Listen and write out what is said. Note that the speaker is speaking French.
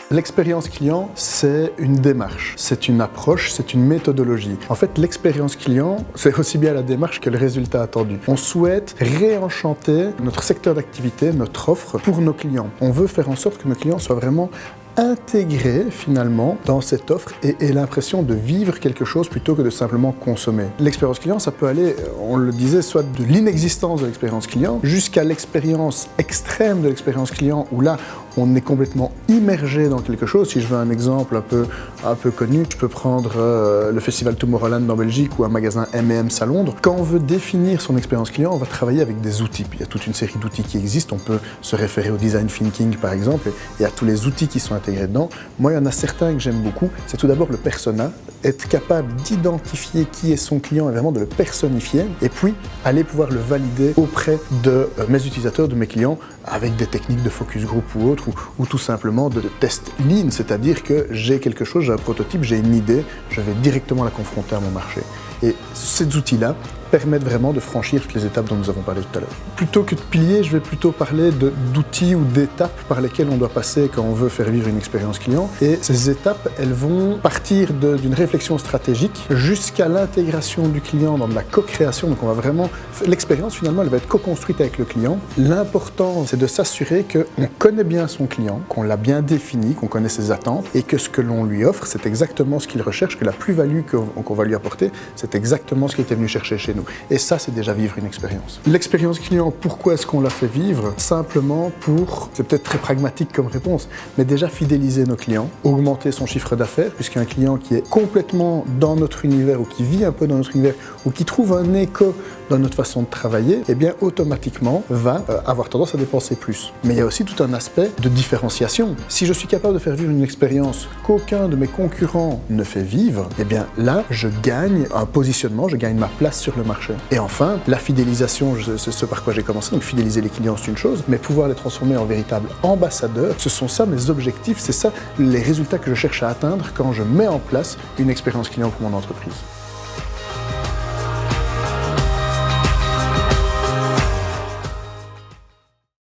L'expérience client, c'est une démarche, c'est une approche, c'est une méthodologie. En fait, l'expérience client, c'est aussi bien la démarche que le résultat attendu. On souhaite réenchanter notre secteur d'activité, notre offre pour nos clients. On veut faire en sorte que nos clients soient vraiment intégrés finalement dans cette offre et aient l'impression de vivre quelque chose plutôt que de simplement consommer. L'expérience client, ça peut aller, on le disait, soit de l'inexistence de l'expérience client jusqu'à l'expérience extrême de l'expérience client où là, on est complètement immergé dans quelque chose. Si je veux un exemple un peu connu, je peux prendre le festival Tomorrowland en Belgique ou un magasin M&M's à Londres. Quand on veut définir son expérience client, on va travailler avec des outils. Il y a toute une série d'outils qui existent. On peut se référer au design thinking par exemple et à tous les outils qui sont intégrés dedans. Moi, il y en a certains que j'aime beaucoup. C'est tout d'abord le persona, être capable d'identifier qui est son client et vraiment de le personnifier et puis aller pouvoir le valider auprès de mes utilisateurs, de mes clients avec des techniques de focus group ou autres ou tout simplement de test lean, c'est-à-dire que j'ai quelque chose, j'ai un prototype, j'ai une idée, je vais directement la confronter à mon marché. Et ces outils-là permettent vraiment de franchir toutes les étapes dont nous avons parlé tout à l'heure. Plutôt que de piliers, je vais plutôt parler d'outils ou d'étapes par lesquelles on doit passer quand on veut faire vivre une expérience client. Et ces étapes, elles vont partir d'une réflexion stratégique jusqu'à l'intégration du client dans de la co-création. Donc on va vraiment, l'expérience finalement, elle va être co-construite avec le client. L'important, c'est de s'assurer qu'on connaît bien son client, qu'on l'a bien défini, qu'on connaît ses attentes et que ce que l'on lui offre, c'est exactement ce qu'il recherche, que la plus-value qu'on va lui apporter, c'est exactement ce qu'il était venu chercher chez nous. Et ça, c'est déjà vivre une expérience. L'expérience client, pourquoi est-ce qu'on la fait vivre? Simplement pour, c'est peut-être très pragmatique comme réponse, mais déjà fidéliser nos clients, augmenter son chiffre d'affaires, puisqu'un client qui est complètement dans notre univers ou qui vit un peu dans notre univers ou qui trouve un écho dans notre façon de travailler, eh bien automatiquement va avoir tendance à dépenser plus. Mais il y a aussi tout un aspect de différenciation. Si je suis capable de faire vivre une expérience qu'aucun de mes concurrents ne fait vivre, eh bien là, je gagne un positionnement, je gagne ma place sur le marché. Et enfin, la fidélisation, c'est ce par quoi j'ai commencé, donc fidéliser les clients c'est une chose, mais pouvoir les transformer en véritables ambassadeurs, ce sont ça mes objectifs, c'est ça les résultats que je cherche à atteindre quand je mets en place une expérience client pour mon entreprise.